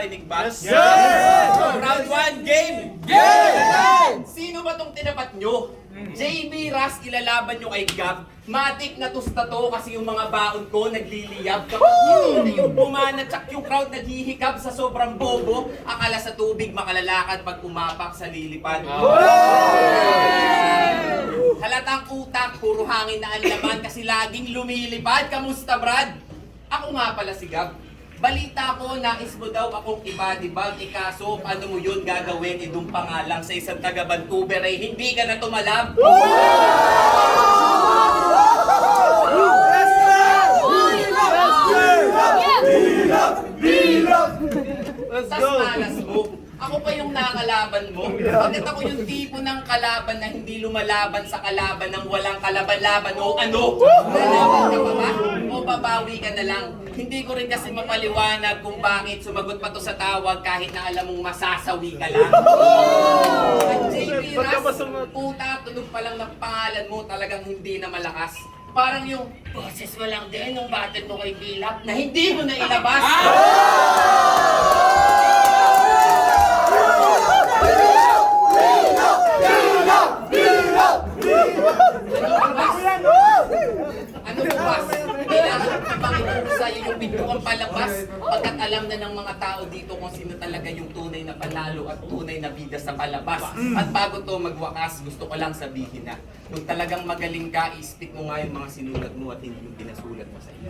nakakarinig ba? Yes, sir! Round 1, game! Game! Sino ba tong tinapat nyo? JB Ras, ilalaban nyo kay Gab. Matik na tusta to kasi yung mga baon ko nagliliyab. Kapag yung bumanat tsak yung crowd naghihikab sa sobrang bobo, akala sa tubig makalalakad pag umapak sa lilipad. Halatang utak, puro hangin na ang laman kasi laging lumilipad. Kamusta, Brad? Ako nga pala si Gab. Balita ko, nais mo daw akong ibadibag, ikaso, paano mo yun gagawin? Idong pangalang sa isang taga-Vancouver ay hindi ka na tumalab. Tas malas mo. Ako pa yung nakalaban mo. Bakit ako yung tipo ng kalaban na hindi lumalaban sa kalaban ng walang kalaban-laban o ano? Lalaban ka pa ba? O babawi ka na lang? Hindi ko rin kasi mapaliwanag kung bakit sumagot pa to sa tawag kahit na alam mong masasawi ka lang. At JP Ras, puta, tunog pa lang ng pangalan mo talagang hindi na malakas. Parang yung boses mo lang din nung battle mo kay Bilap na hindi mo na ilabas. Ano po ba? Kailangan ko bang ituro sa'yo yung bigukang palabas pagkat alam na ng mga tao dito kung sino talaga yung tunay na panalo at tunay na bida sa palabas. At bago to magwakas, gusto ko lang sabihin na kung talagang magaling ka, i-spit mo nga yung mga sinulat mo at hindi yung pinasulat mo sa iyo.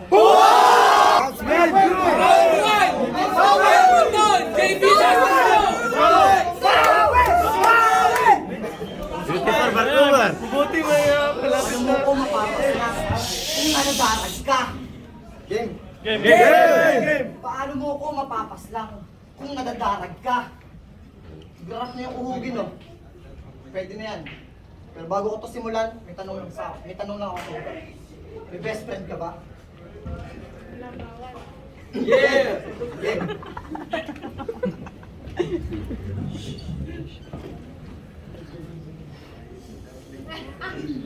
Buti mo yan. Paano mo ko mapapaslang kung nadadarag ka? Game! Game! Paano mo ko mapapaslang kung nadadarag ka? Garap na yung uhugin, no? Pwede na yan. Pero bago ko to simulan, may tanong lang ako. May best friend ka ba? Yeah! Game!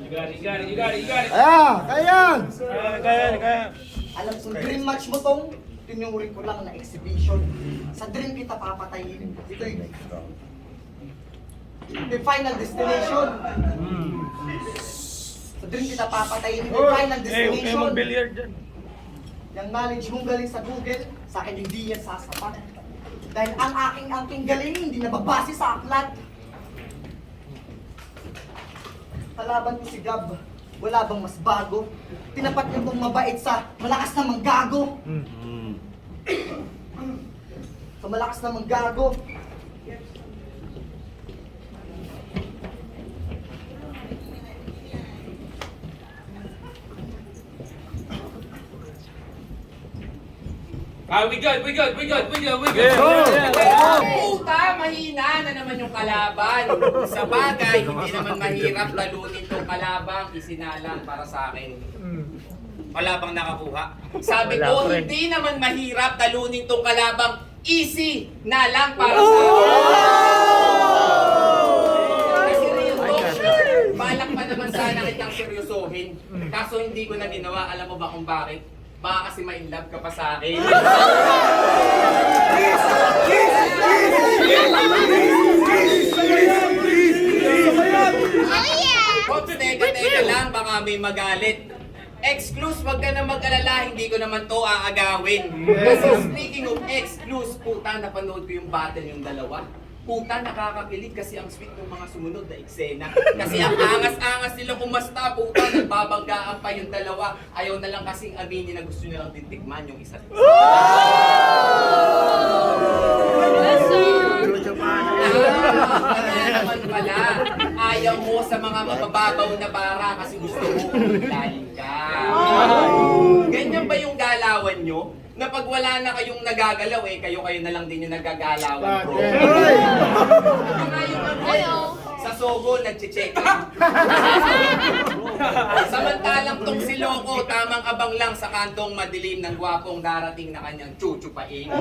You got it. Kaya! Alam kong dream match mo tong tinuring ko lang na exhibition. Sa dream kita papatayin. Ito yung the final destination. Sa dream kita papatayin. The final destination. mag-billiard dyan. Yung knowledge mong galing sa Google, sa akin hindi yan sasapat. Dahil ang aking galing hindi nababase sa aklat. Kalaban ko si Gab, wala bang mas bago? Tinapat niyo bang mabait sa malakas na manggago? Sa malakas na manggago. We good. Puta, mahina na naman yung kalaban. Sa bagay, hindi naman mahirap talunin tong kalabang isinalang para sa akin. Wala bang nakakuha? Sabi ko, hindi naman mahirap talunin tong kalabang easy na lang para sa akin. Kasi rin to, balak pa naman sana kitang seryosohin. Kaso hindi ko na ginawa. Alam mo ba kung bakit? Baka kasi ma-inlove ka pa sa akin. Hops, teka lang, baka may magalit. Exclusive, wag ka na mag-alala, hindi ko naman to aagawin. Kasi speaking of exclusive, puta, napanood ko yung battle yung dalawa. Puta, nakakakilig kasi ang sweet ng mga sumunod na eksena. Kasi ang angas-angas nila kumasta, puta, nagbabanggaan pa yung dalawa. Ayaw na lang kasing aminin na gusto nilang titikman yung isa't isa. Kaya naman pala, ayaw mo sa mga mabababaw na bara kasi gusto mo umilayin ka. Ganyan ba yung galawan nyo? Na pag wala na kayong nagagalaw kayo na lang din yung nagagalawan, bro. Sa Sogo, nag-check. Samantalang tong si Loco, tamang abang lang sa kantong madilim ng gwapong darating na kanyang chuchupain.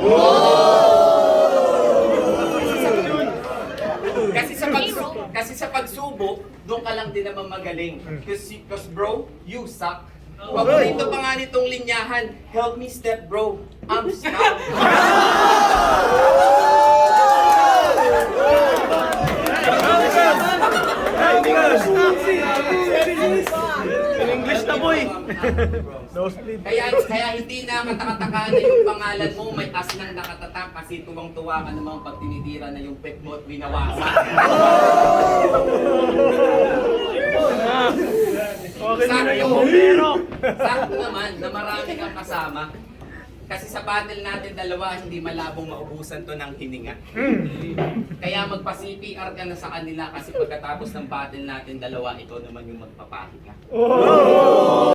Kasi sa pagsubok, doon ka lang din naman magaling. Cause bro, you suck. Paborito pa nga nitong linyahan, help me step bro, I'm stuck. In English na boy. Nosebleed. Kaya hindi na katakataka na yung pangalan mo, may as nang nakatatak kasi tuwang-tuwa ka naman pag tinitira na yung pet mo at binawasan. Okay na yung bombero. Sakto naman na marami kang kasama. Kasi sa battle natin dalawa, hindi malabong maubusan to ng hininga. Kaya magpa-CPR ka na sa kanila kasi pagkatapos ng battle natin dalawa, ikaw naman yung magpapahinga.